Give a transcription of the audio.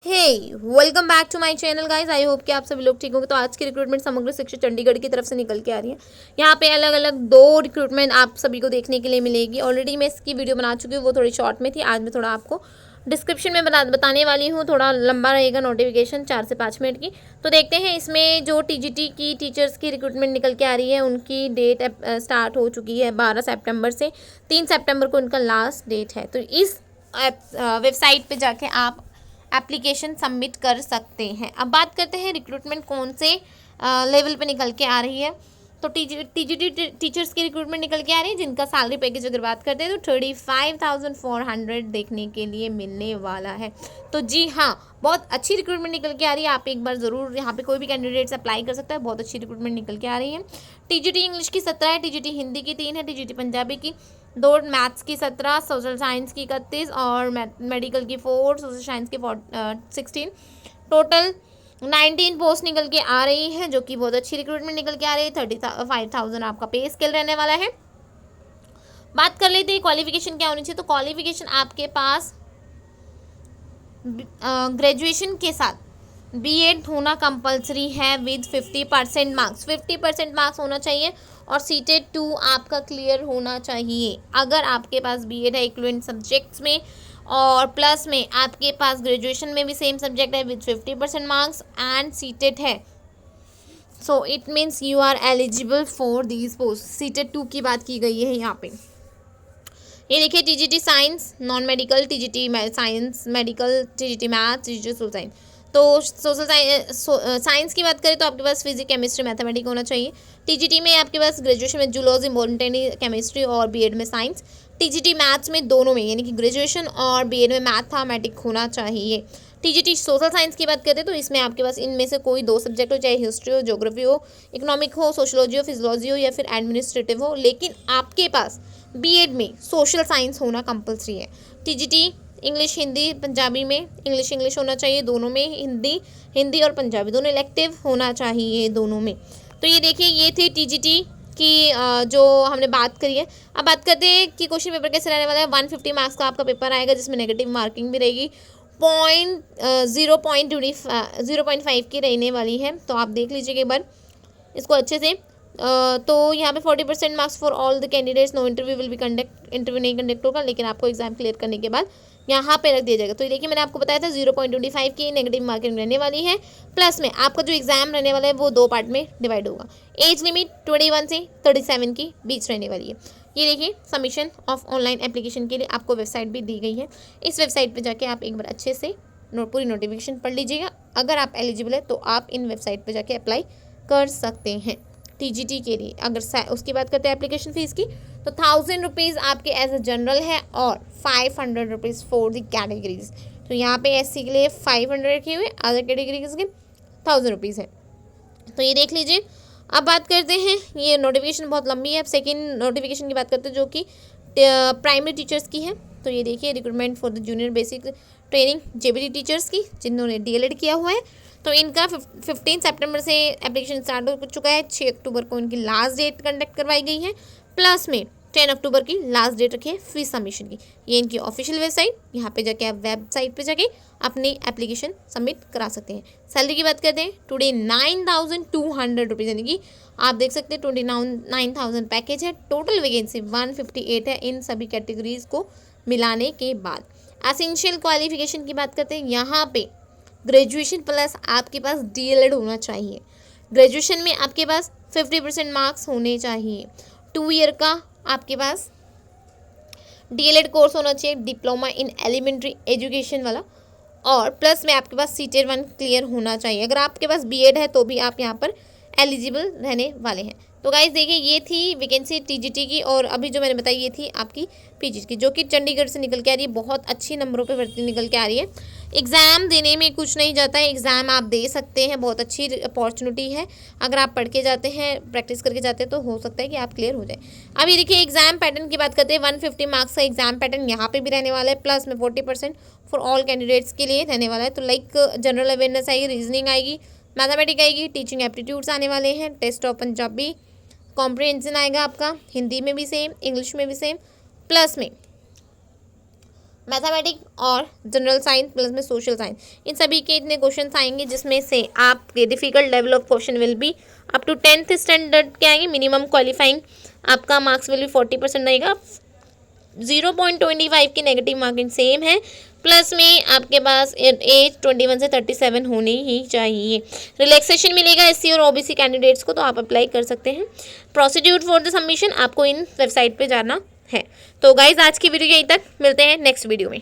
Welcome back to my channel guys. I hope कि आप सभी लोग ठीक होंगे। तो आज की रिक्रूटमेंट समग्र शिक्षा चंडीगढ़ की तरफ से निकल के आ रही है। यहाँ पे अलग अलग 2 रिक्रूटमेंट आप सभी को देखने के लिए मिलेगी। ऑलरेडी मैं इसकी वीडियो बना चुकी हूँ, वो थोड़ी शॉर्ट में थी। आज मैं थोड़ा आपको डिस्क्रिप्शन में बताने वाली हूँ। थोड़ा लंबा रहेगा नोटिफिकेशन, 4 से 5 मिनट की। तो देखते हैं इसमें जो टीजीटी की टीचर्स की रिक्रूटमेंट निकल के आ रही है, उनकी डेट स्टार्ट हो चुकी है 12 सितंबर से। 3 सितंबर को उनका लास्ट डेट है। तो इस वेबसाइट पे जाके आप एप्लीकेशन सबमिट कर सकते हैं। अब बात करते हैं रिक्रूटमेंट कौन से लेवल पे निकल के आ रही है। तो टीजीटी टीचर्स की रिक्रूटमेंट निकल के आ रही है, जिनका सैलरी पैकेज अगर बात करते हैं तो 35,400 देखने के लिए मिलने वाला है। तो जी हाँ, बहुत अच्छी रिक्रूटमेंट निकल के आ रही है। आप एक बार ज़रूर यहाँ पे कोई भी कैंडिडेट्स अप्लाई कर सकता है। बहुत अच्छी रिक्रूटमेंट निकल के आ रही है। टीजीटी इंग्लिश की 17 है, टीजीटी हिंदी की 3 है, टीजीटी पंजाबी की 2, मैथ्स की 17, सोशल साइंस की 31 और मेडिकल की 4, सोशल साइंस की 16। टोटल 19 पोस्ट निकल के आ रही है, जो कि बहुत अच्छी रिक्रूटमेंट निकल के आ रही है। 35,000 आपका पे स्केल रहने वाला है। बात कर लेते हैं क्वालिफिकेशन क्या होनी चाहिए। तो क्वालिफिकेशन आपके पास ग्रेजुएशन के साथ बीएड होना कंपलसरी है विद 50% मार्क्स। 50% मार्क्स होना चाहिए और सीटेड 2 आपका क्लियर होना चाहिए। अगर आपके पास बीएड है इक्विवेलेंट सब्जेक्ट्स में और प्लस में आपके पास ग्रेजुएशन में भी सेम सब्जेक्ट है विद 50% मार्क्स एंड सीटेड है, so it means you are eligible for these post. CTET 2 की बात की गई है यहाँ पे। ये देखिए, TGT science non medical, TGT science medical, TGT maths, TGT social science. तो सोशल साइंस की बात करें तो आपके पास फिजिक्स केमिस्ट्री मैथमेटिक्स होना चाहिए। टीजीटी में आपके पास ग्रेजुएशन में जूलॉजी बॉटनी केमिस्ट्री और बीएड में साइंस। टीजीटी मैथ्स में दोनों में यानी कि ग्रेजुएशन और बीएड में मैथमेटिक होना चाहिए। टीजीटी सोशल साइंस की बात करते हैं तो इसमें आपके पास इनमें से कोई 2 सब्जेक्ट हो, चाहे हिस्ट्री हो, ज्योग्राफी हो, इकोनॉमिक हो, सोशोलॉजी हो, फिजियोलॉजी हो या फिर एडमिनिस्ट्रेटिव हो, लेकिन आपके पास बीएड में सोशल साइंस होना कंपलसरी है। टीजीटी इंग्लिश हिंदी पंजाबी में इंग्लिश होना चाहिए, दोनों में हिंदी और पंजाबी दोनों इलेक्टिव होना चाहिए दोनों में। तो ये देखिए, ये थी टीजीटी की जो हमने बात करी है। अब बात करते हैं कि क्वेश्चन पेपर कैसे रहने वाला है। 150 मार्क्स का आपका पेपर आएगा, जिसमें नेगेटिव मार्किंग भी रहेगी। 0.5 की रहने वाली है। तो आप देख लीजिएगा एक बार इसको अच्छे से। तो यहाँ पे 40% marks for all the candidates. No interview will be interview नहीं कंडक्ट होगा, लेकिन आपको एग्जाम क्लियर करने के बाद यहाँ पे रख दिया जाएगा। तो देखिए, मैंने आपको बताया था 0.25 की नेगेटिव मार्किंग रहने वाली है। प्लस में आपका जो एग्जाम रहने वाला है वो 2 पार्ट में डिवाइड होगा। एज लिमिट 21 से 37 की बीच रहने वाली है। ये देखिए, सबमिशन ऑफ ऑनलाइन एप्लीकेशन के लिए आपको वेबसाइट भी दी गई है। इस वेबसाइट पर जाके आप एक बार अच्छे से पूरी नोटिफिकेशन पढ़ लीजिएगा। अगर आप एलिजिबल है तो आप इन वेबसाइट पर जाके अप्लाई कर सकते हैं टीजीटी के लिए। अगर उसकी बात करते हैं एप्लीकेशन फ़ीस की, तो 1000 रुपीज़ आपके एज ए जनरल है और 500 रुपीज़ फॉर द कैटेगरीज। तो यहाँ पे एससी के लिए 500 रखे हुए, अदर कैटेगरीज के 1000 रुपीज़ है। तो ये देख लीजिए। अब बात करते हैं, ये नोटिफिकेशन बहुत लंबी है। अब सेकेंड नोटिफिकेशन की बात करते हैं, जो कि प्राइमरी टीचर्स की है। तो ये देखिए, recruitment for the junior basic training JBT teachers की, जिन्होंने डीएलएड किया हुआ है। तो इनका 15 सितंबर से एप्लीकेशन स्टार्ट हो चुका है। 6 अक्टूबर को इनकी लास्ट डेट कंडक्ट करवाई गई है। प्लस में 10 अक्टूबर की लास्ट डेट रखी है फीस सबमिशन की। ये इनकी ऑफिशियल वेबसाइट, यहाँ पे जाके आप वेबसाइट पे जाके अपनी एप्लीकेशन सबमिट करा सकते हैं। सैलरी की बात करते हैं, टुडे 9,200 रुपीज़, यानी कि आप देख सकते हैं 29,000 पैकेज है। टोटल वैकेंसी 158 है इन सभी कैटेगरीज को मिलाने के बाद। एसेंशियल क्वालिफिकेशन की बात करते हैं, यहाँ पे ग्रेजुएशन प्लस आपके पास डीएलएड होना चाहिए। ग्रेजुएशन में आपके पास 50% मार्क्स होने चाहिए। 2 ईयर का आपके पास डीएलएड कोर्स होना चाहिए, डिप्लोमा इन एलिमेंट्री एजुकेशन वाला, और प्लस में आपके पास सीटेड 1 क्लियर होना चाहिए। अगर आपके पास बीएड है तो भी आप यहाँ पर एलिजिबल रहने वाले हैं। तो गाइस देखिए, ये थी वैकेंसी टीजीटी की, और अभी जो मैंने बताई ये थी आपकी पीजी की, जो कि चंडीगढ़ से निकल के आ रही है। बहुत अच्छी नंबरों पे भर्ती निकल के आ रही है। एग्ज़ाम देने में कुछ नहीं जाता है, एग्ज़ाम आप दे सकते हैं। बहुत अच्छी अपॉर्चुनिटी है। अगर आप पढ़ के जाते हैं, प्रैक्टिस करके जाते हैं, तो हो सकता है कि आप क्लियर हो जाए। अब ये देखिए, एग्जाम पैटर्न की बात करते हैं। 150 मार्क्स का एग्जाम पैटर्न यहाँ पे भी रहने वाला है। प्लस में 40% फॉर ऑल कैंडिडेट्स के लिए रहने वाला है। तो लाइक जनरल अवेयरनेस आएगी, रीजनिंग आएगी, मैथमेटिक्स आएगी, टीचिंग एप्टीट्यूड्स आने वाले हैं, टेस्ट ऑफ पंजाबी, कॉम्प्रिहेंशन आएगा आपका, हिंदी में भी सेम, इंग्लिश में भी सेम। प्लस में मैथमेटिक्स और जनरल साइंस प्लस में सोशल साइंस, इन सभी के इतने क्वेश्चन आएंगे जिसमें से आपके difficult level of question will be up to 10th standard के आएंगे। मिनिमम क्वालिफाइंग आपका मार्क्स विल बी 40% रहेगा। 0.25 की नेगेटिव मार्किंग सेम है, प्लस में आपके पास एज 21 से 37 होनी ही चाहिए। रिलैक्सेशन मिलेगा एससी और ओबीसी कैंडिडेट्स को, तो आप अप्लाई कर सकते हैं। प्रोसीड्यूर फॉर द सबमिशन आपको इन वेबसाइट पे जाना है। तो गाइज आज की वीडियो यहीं तक, मिलते हैं नेक्स्ट वीडियो में।